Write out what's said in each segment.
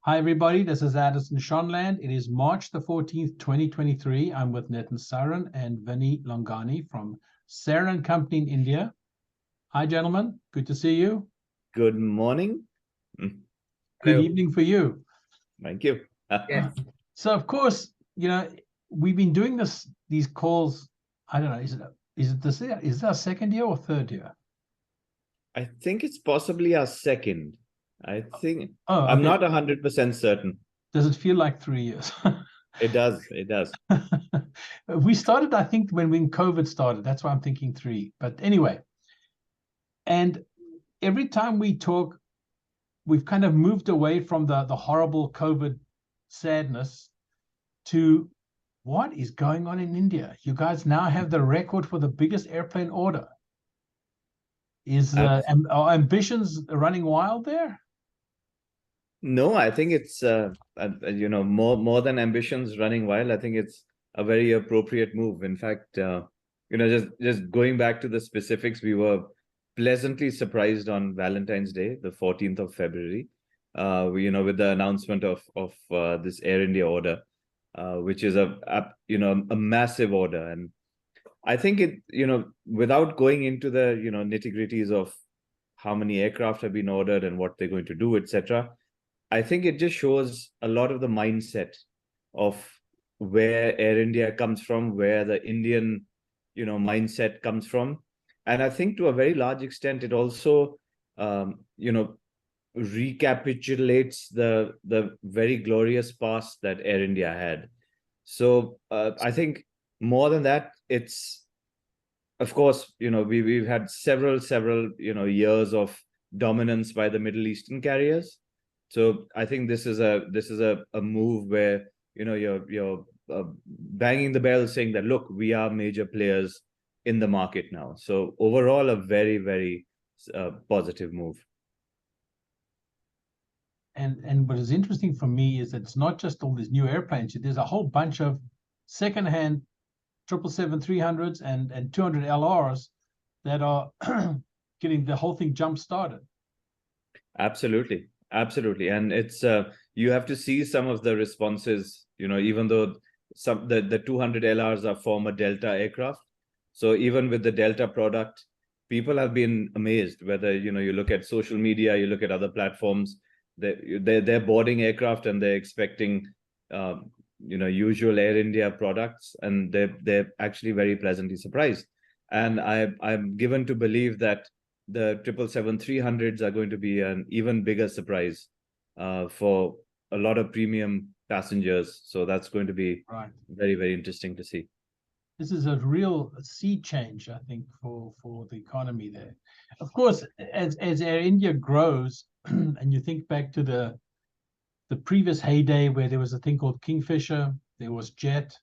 Hi, everybody. This is Addison Shonland. It is March the 14th, 2023. I'm with Nitin Sarin and Vinny Longani from Sarin Company in India. Hi, gentlemen. Good to see you. Good morning. Good Hello. evening for you. Thank you. Yes. So, of course, we've been doing these calls. I don't know. Is it our second year or third year? I think it's possibly our second. I think Oh, I'm okay. not 100% certain. Does it feel like 3 years? It does. It does. We started, I think, when COVID started. That's why I'm thinking 3. But anyway, and every time we talk, we've kind of moved away from the horrible COVID sadness to what is going on in India. You guys now have the record for the biggest airplane order. Are ambitions running wild there? No, I think it's more than ambitions running wild. I think it's a very appropriate move. In fact, just going back to the specifics, we were pleasantly surprised on Valentine's Day, the 14th of February, with the announcement of this Air India order, which is a massive order. And I think without going into the nitty-gritties of how many aircraft have been ordered and what they're going to do, etc., I think it just shows a lot of the mindset of where Air India comes from, where the Indian mindset comes from. And I think to a very large extent, it also recapitulates the very glorious past that Air India had. So I think more than that, it's, of course, we've had several years of dominance by the Middle Eastern carriers. So I think this is a move where you're banging the bell, saying that, look, we are major players in the market now. So overall, a very, very positive move. And what is interesting for me is that it's not just all these new airplanes. There's a whole bunch of secondhand 777-300s and 200 LRs that are getting the whole thing jump started. Absolutely. And it's you have to see some of the responses, even though the 200 LRs are former Delta aircraft. So even with the Delta product, people have been amazed. Whether you look at social media, you look at other platforms, they're boarding aircraft and they're expecting usual Air India products, and they're actually very pleasantly surprised. And I'm given to believe that the 777-300s are going to be an even bigger surprise for a lot of premium passengers. So that's going to be very, very interesting to see. This is a real sea change, I think, for the economy there. Of course, as Air India grows, and you think back to the previous heyday where there was a thing called Kingfisher, there was Jet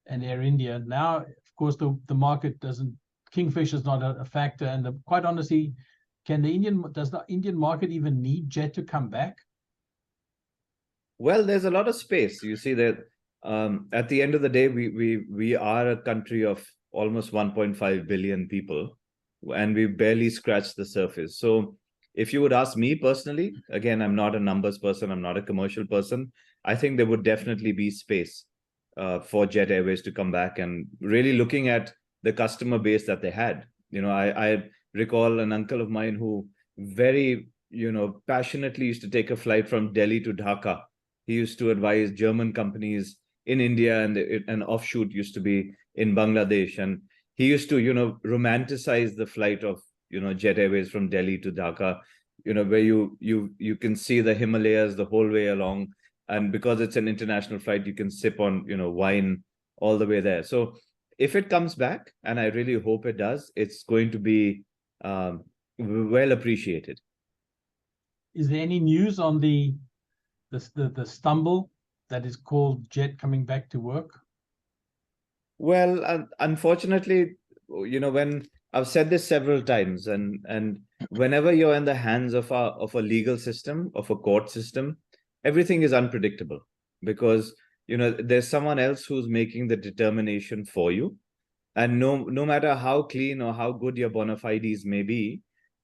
and Air India. Now, of course, the market doesn't. Kingfisher is not a factor, and quite honestly, does the Indian market even need Jet to come back? Well, there's a lot of space. You see that at the end of the day, we are a country of almost 1.5 billion people, and we barely scratched the surface. So if you would ask me personally, again, I'm not a numbers person, I'm not a commercial person, I think there would definitely be space for Jet Airways to come back. And really looking at the customer base that they had, I recall an uncle of mine who very passionately used to take a flight from Delhi to Dhaka. He used to advise German companies in India, and an offshoot used to be in Bangladesh, and he used to romanticize the flight of Jet Airways from Delhi to Dhaka, where you can see the Himalayas the whole way along, and because it's an international flight, you can sip on wine all the way there. So if it comes back, and I really hope it does, it's going to be well appreciated. Is there any news on the stumble that is called Jet coming back to work? Well, unfortunately, when I've said this several times, and whenever you're in the hands of a legal system, of a court system, everything is unpredictable, because there's someone else who's making the determination for you, and no matter how clean or how good your bona fides may be,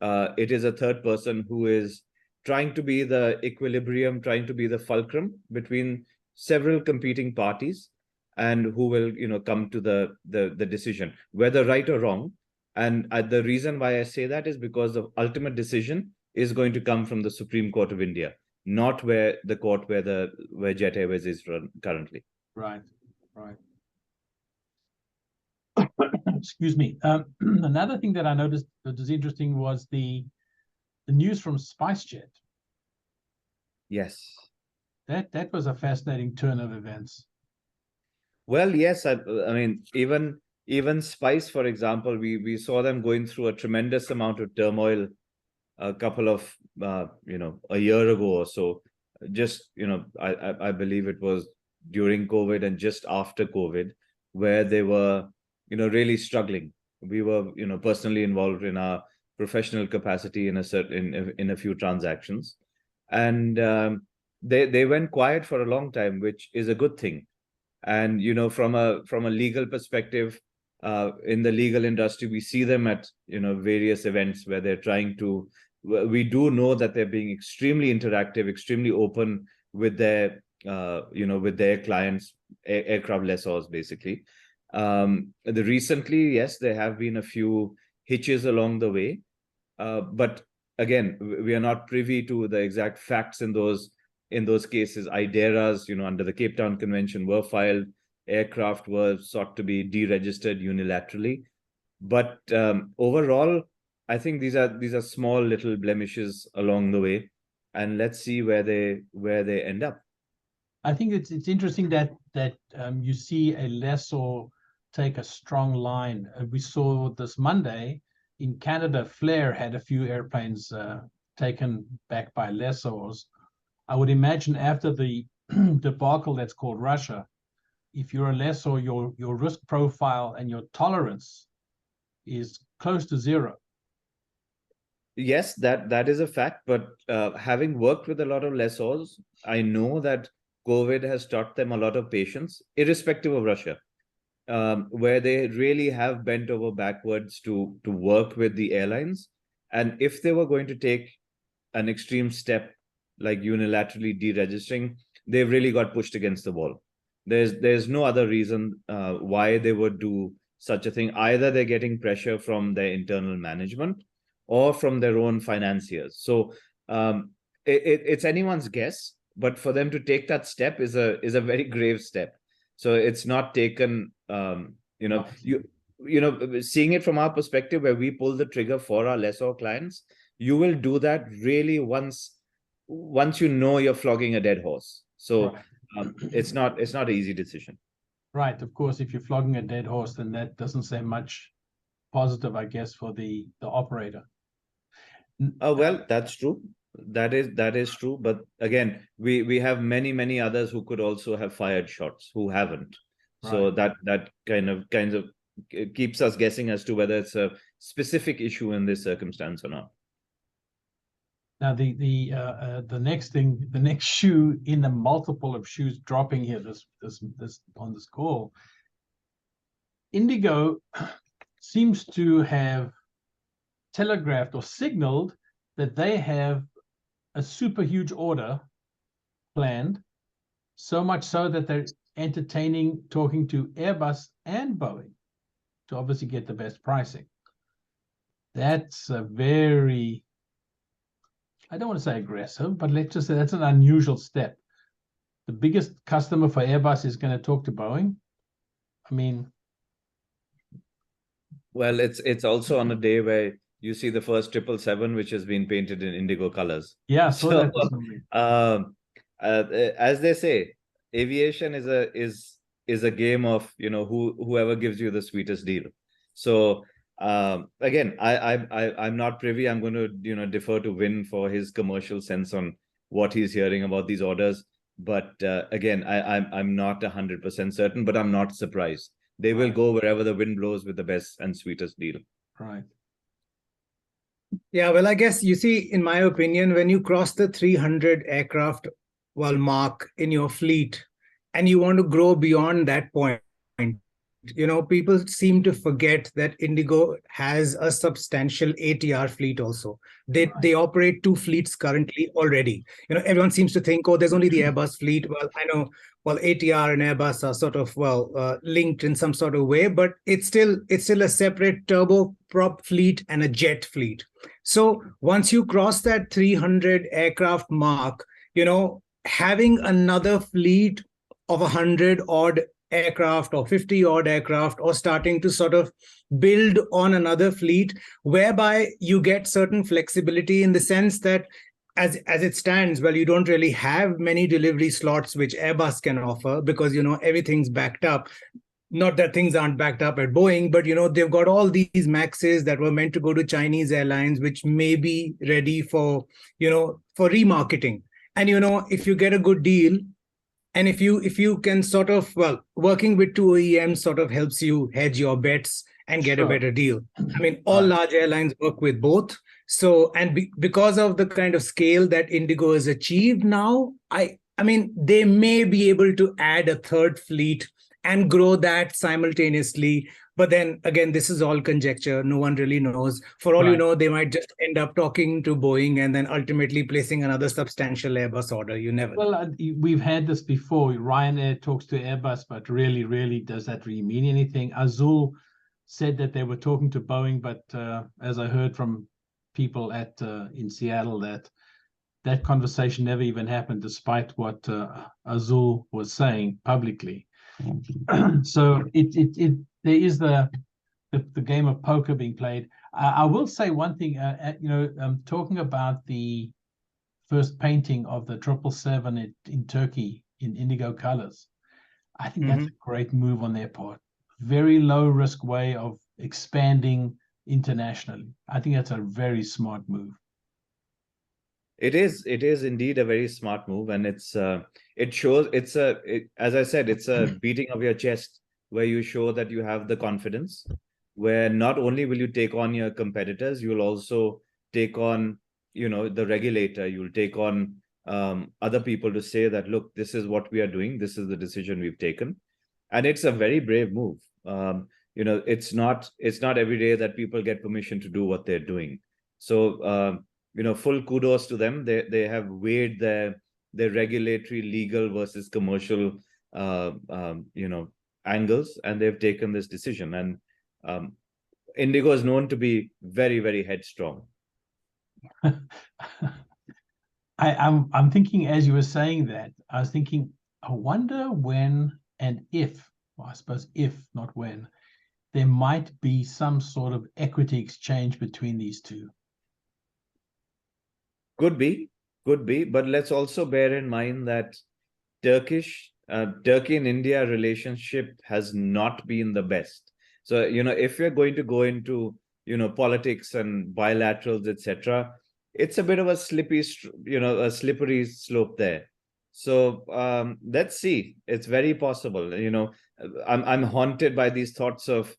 it is a third person who is trying to be the equilibrium, trying to be the fulcrum between several competing parties, and who will, come to the decision, whether right or wrong. And the reason why I say that is because the ultimate decision is going to come from the Supreme Court of India, not where the court where Jet Airways is run currently. Right. Excuse me. Another thing that I noticed that was interesting was the news from SpiceJet. Yes. That was a fascinating turn of events. Well, yes. I mean, even Spice, for example, we saw them going through a tremendous amount of turmoil a couple of a year ago or so. Just I believe it was during COVID and just after COVID, where they were really struggling. We were personally involved in our professional capacity in a few transactions, and they went quiet for a long time, which is a good thing. And from a legal perspective, in the legal industry, we see them at various events where they're trying to. We do know that they're being extremely interactive, extremely open with their with their clients, aircraft lessors, basically. Recently, yes, there have been a few hitches along the way, but again, we are not privy to the exact facts in those cases. IDERAs, under the Cape Town Convention, were filed. Aircraft were sought to be deregistered unilaterally, but overall, I think these are small little blemishes along the way, and let's see where they end up. I think it's interesting that you see a lessor take a strong line. We saw this Monday in Canada, Flair had a few airplanes taken back by lessors. I would imagine after the debacle that's called Russia, if you're a lessor, your risk profile and your tolerance is close to zero. Yes, that is a fact. But having worked with a lot of lessors, I know that COVID has taught them a lot of patience, irrespective of Russia, where they really have bent over backwards to work with the airlines. And if they were going to take an extreme step like unilaterally deregistering, they've really got pushed against the wall. There's no other reason why they would do such a thing. Either they're getting pressure from their internal management or from their own financiers. So it's anyone's guess, but for them to take that step is a very grave step. So it's not taken, seeing it from our perspective, where we pull the trigger for our lessor clients, you will do that really once you're flogging a dead horse. So right. It's not an easy decision. Right. Of course, if you're flogging a dead horse, then that doesn't say much positive, I guess, for the operator. Well, that's true. That is true. But again, we have many others who could also have fired shots who haven't. So right. that kind of keeps us guessing as to whether it's a specific issue in this circumstance or not. Now the next shoe in the multiple of shoes dropping here this on this call, Indigo seems to have telegraphed or signaled that they have a super huge order planned, so much so that they're entertaining talking to Airbus and Boeing to obviously get the best pricing. That's a very, I don't want to say aggressive, but let's just say that's an unusual step. The biggest customer for Airbus is going to talk to Boeing. I mean, well, it's also on a day where you see the first 777, which has been painted in indigo colors. Yeah, so that. As they say, aviation is a game of whoever gives you the sweetest deal. So again, I'm not privy. I'm going to defer to Vin for his commercial sense on what he's hearing about these orders. But again, I'm not 100% certain, but I'm not surprised. They will go wherever the wind blows with the best and sweetest deal. Right. Yeah, well, I guess you see, in my opinion, when you cross the 300 aircraft mark in your fleet and you want to grow beyond that point, people seem to forget that Indigo has a substantial ATR fleet also. They operate 2 fleets currently already. Everyone seems to think, oh, there's only the Airbus fleet. Well, I know, well, ATR and Airbus are sort of linked in some sort of way, but it's still a separate turboprop fleet and a jet fleet. So once you cross that 300 aircraft mark, having another fleet of 100 odd aircraft or 50 odd aircraft, or starting to sort of build on another fleet, whereby you get certain flexibility in the sense that as it stands, well, you don't really have many delivery slots which Airbus can offer, because everything's backed up. Not that things aren't backed up at Boeing, but they've got all these Maxes that were meant to go to Chinese airlines, which may be ready for remarketing. And if you get a good deal, and if you can sort of, well, working with 2 OEMs sort of helps you hedge your bets and get a better deal. I mean, all large airlines work with both. So, and because of the kind of scale that Indigo has achieved now, I mean, they may be able to add a third fleet and grow that simultaneously. But then again, this is all conjecture. No one really knows. For all you know, they might just end up talking to Boeing and then ultimately placing another substantial Airbus order. You never know. Well, we've had this before. Ryanair talks to Airbus, but really, does that really mean anything? Azul said that they were talking to Boeing, but as I heard from people in Seattle, that conversation never even happened, despite what Azul was saying publicly. So there is the game of poker being played. I will say one thing, talking about the first painting of the 777 in Turkey in indigo colors. I think that's a great move on their part. Very low risk way of expanding internationally. I think that's a very smart move. It is indeed a very smart move, and it shows as I said, it's a beating of your chest, where you show that you have the confidence, where not only will you take on your competitors, you'll also take on the regulator, you'll take on other people to say that, look, this is what we are doing, this is the decision we've taken. And it's a very brave move. It's not every day that people get permission to do what they're doing. So full kudos to them. They have weighed their regulatory, legal versus commercial angles, and they've taken this decision. And Indigo is known to be very, very headstrong. I'm thinking, as you were saying that, I was thinking, I wonder when and if, well, I suppose if, not when, there might be some sort of equity exchange between these two. Could be, but let's also bear in mind that Turkey and India relationship has not been the best. So, if you're going to go into, politics and bilaterals, etc., it's a bit of a slippery slope there. So let's see. It's very possible. I'm haunted by these thoughts of,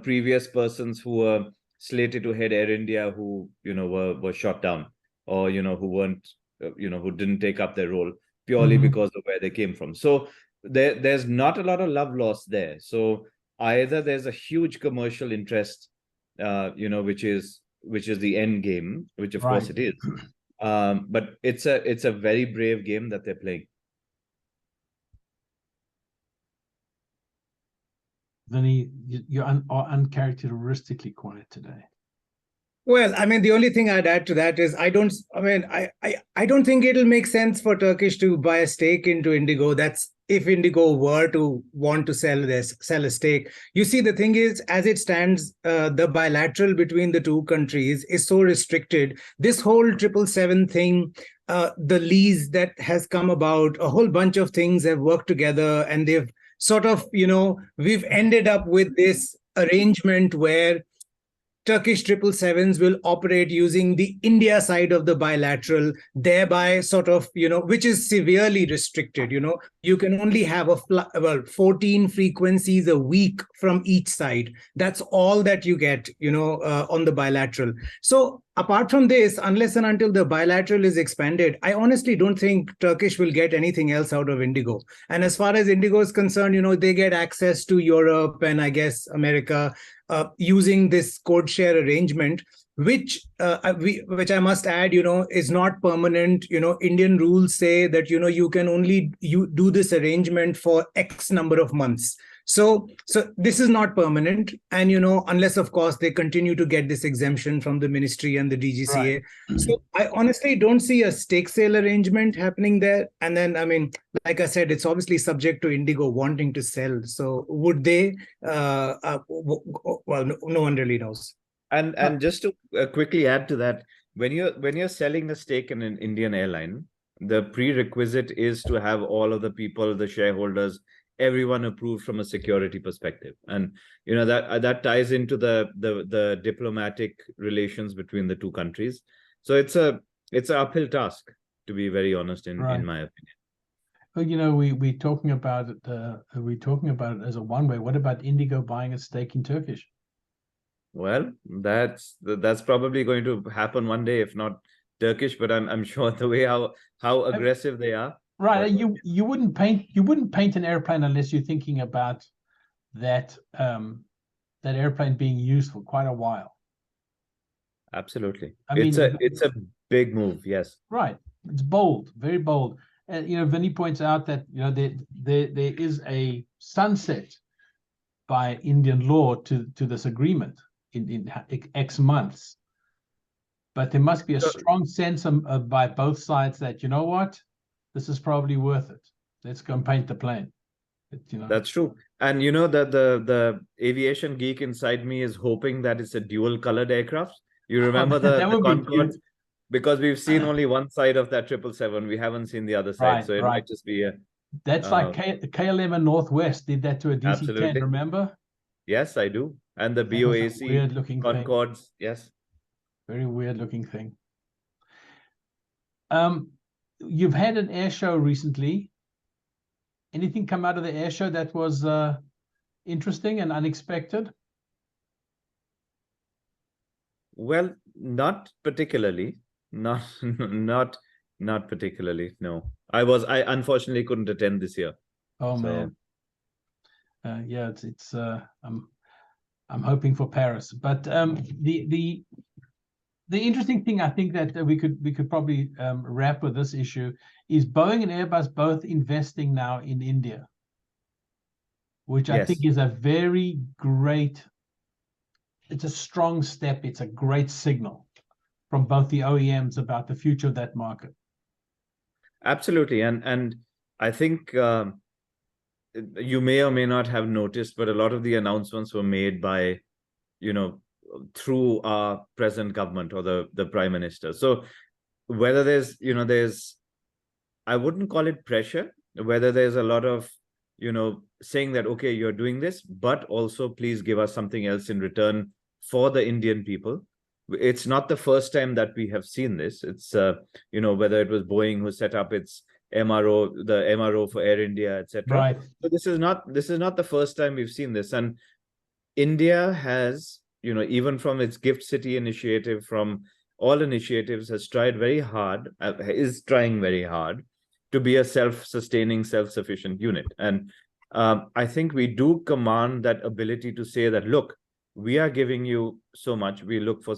previous persons who were slated to head Air India who, were shot down, or, who weren't, who didn't take up their role purely because of where they came from. So there's not a lot of love lost there. So either there's a huge commercial interest, which is the end game, which of course it is. But it's a very brave game that they're playing. Vinny, you're uncharacteristically quiet today. Well, I mean, the only thing I'd add to that is I don't think it'll make sense for Turkish to buy a stake into Indigo. That's if Indigo were to want to sell a stake. You see, the thing is, as it stands, the bilateral between the two countries is so restricted. This whole 777 thing, the lease that has come about, a whole bunch of things have worked together, and they've sort of, we've ended up with this arrangement where Turkish 777s will operate using the India side of the bilateral, thereby sort of, which is severely restricted. You can only have 14 frequencies a week from each side. That's all that you get, on the bilateral. So apart from this, unless and until the bilateral is expanded, I honestly don't think Turkish will get anything else out of Indigo. And as far as Indigo is concerned, they get access to Europe and I guess America using this code share arrangement, which I must add, is not permanent. Indian rules say that, you can only do this arrangement for X number of months. So this is not permanent. And, unless, of course, they continue to get this exemption from the ministry and the DGCA. Right. So I honestly don't see a stake sale arrangement happening there. And then, I mean, like I said, it's obviously subject to Indigo wanting to sell. So would they? Well, no one really knows. And just to quickly add to that, when you're selling a stake in an Indian airline, the prerequisite is to have all of the people, the shareholders, everyone approved from a security perspective. And that ties into the diplomatic relations between the two countries. So it's an uphill task, to be very honest, in my opinion. Well, we're talking about it as a one-way. What about Indigo buying a stake in Turkish? Well, that's probably going to happen one day, if not Turkish, but I'm sure the way how aggressive they are. Right, you wouldn't paint an airplane unless you're thinking about that airplane being used for quite a while. Absolutely, it's a big move. Yes, right. It's bold, very bold. And Vinny points out that there is a sunset by Indian law to this agreement in X months, but there must be a strong sense by both sides that what. This is probably worth it. Let's go and paint the plane. That's true. And that the aviation geek inside me is hoping that it's a dual colored aircraft. You remember the Concorde? Because we've seen only one side of that 777. We haven't seen the other side. So it might just be a... That's like KLM Northwest did that to a DC-10, absolutely. Remember? Yes, I do. And the BOAC weird-looking Concordes, thing. Yes. Very weird-looking thing. You've had an air show recently. Anything come out of the air show that was interesting and unexpected? Well, not particularly. Not particularly. No, I unfortunately couldn't attend this year. Oh man. Yeah, it's I'm hoping for Paris, but the interesting thing I think that we could probably wrap with this issue is Boeing and Airbus both investing now in India, which I think is a very great, it's a strong step. It's a great signal from both the OEMs about the future of that market. Absolutely. And I think you may or may not have noticed, but a lot of the announcements were made by, through our present government or the prime minister. So whether there's I wouldn't call it pressure, whether there's a lot of saying that okay, you're doing this, but also please give us something else in return for the Indian people. It's not the first time that we have seen this. It's whether it was Boeing who set up its MRO, the MRO for Air India, etc. Right. So this is not the first time we've seen this. And India has, even from its Gift City initiative, from all initiatives, is trying very hard to be a self-sustaining, self-sufficient unit. And I think we do command that ability to say that, look, we are giving you so much. We look for,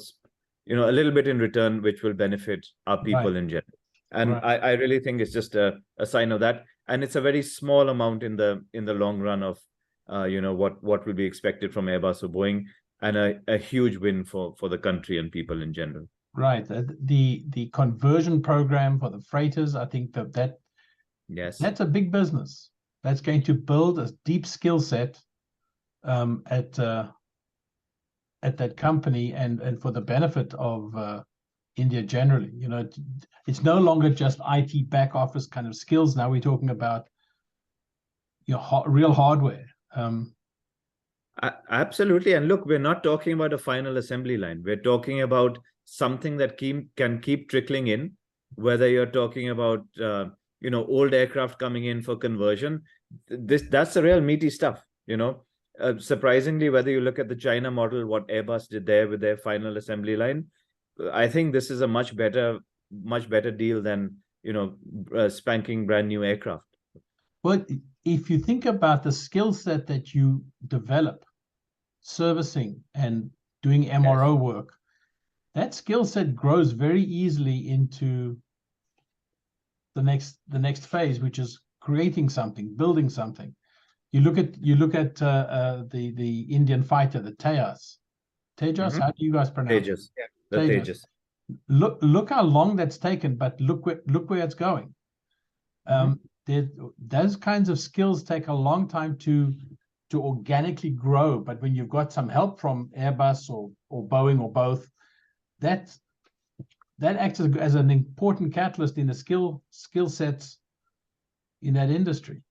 a little bit in return, which will benefit our people in general. And I really think it's just a sign of that. And it's a very small amount in the long run of, what will be expected from Airbus or Boeing, and a huge win for the country and people in general. Right. The conversion program for the freighters, I think that's a big business. That's going to build a deep skill set at that company and for the benefit of India generally. It's no longer just IT back office kind of skills. Now we're talking about real hardware. Absolutely. And look, we're not talking about a final assembly line. We're talking about something that can keep trickling in, whether you're talking about old aircraft coming in for conversion. That's the real meaty stuff. Surprisingly, whether you look at the China model, what Airbus did there with their final assembly line, I think this is a much better deal than spanking brand new aircraft. But if you think about the skill set that you develop, servicing and doing MRO work, that skill set grows very easily into the next phase, which is creating something, building something. You look at the Indian fighter, the Tejas. Mm-hmm. How do you guys pronounce it? Tejas. The Tejas. Look how long that's taken, but look where it's going. Those kinds of skills take a long time to organically grow, but when you've got some help from Airbus or Boeing or both, that acts as an important catalyst in the skill sets in that industry.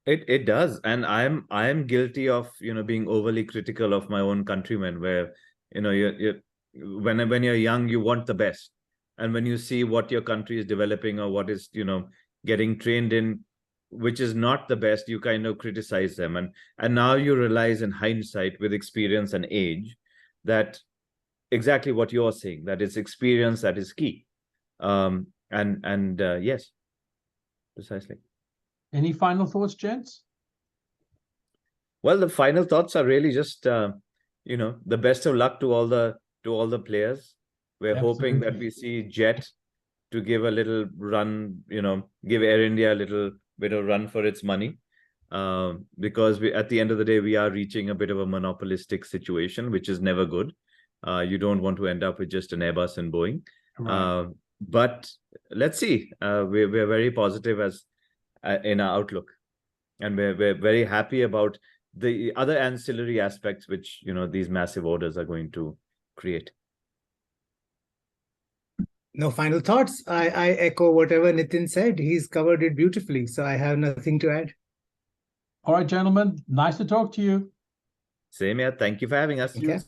It does, and I'm guilty of being overly critical of my own countrymen, where when you're young, you want the best, and when you see what your country is developing or what is getting trained in, which is not the best, you kind of criticize them, and now you realize in hindsight, with experience and age, that exactly what you're saying, that it's experience that is key. Yes, precisely. Any final thoughts, gents? Well, the final thoughts are really just the best of luck to all the players. We're hoping that we see Jet to give a little run, give Air India a little bit of run for its money, because at the end of the day, we are reaching a bit of a monopolistic situation, which is never good. You don't want to end up with just an Airbus and Boeing. Right. But let's see. We're very positive in our outlook, and we're very happy about the other ancillary aspects which these massive orders are going to create. No final thoughts. I echo whatever Nitin said. He's covered it beautifully, so I have nothing to add. All right, gentlemen, nice to talk to you. Same here. Thank you for having us. Okay.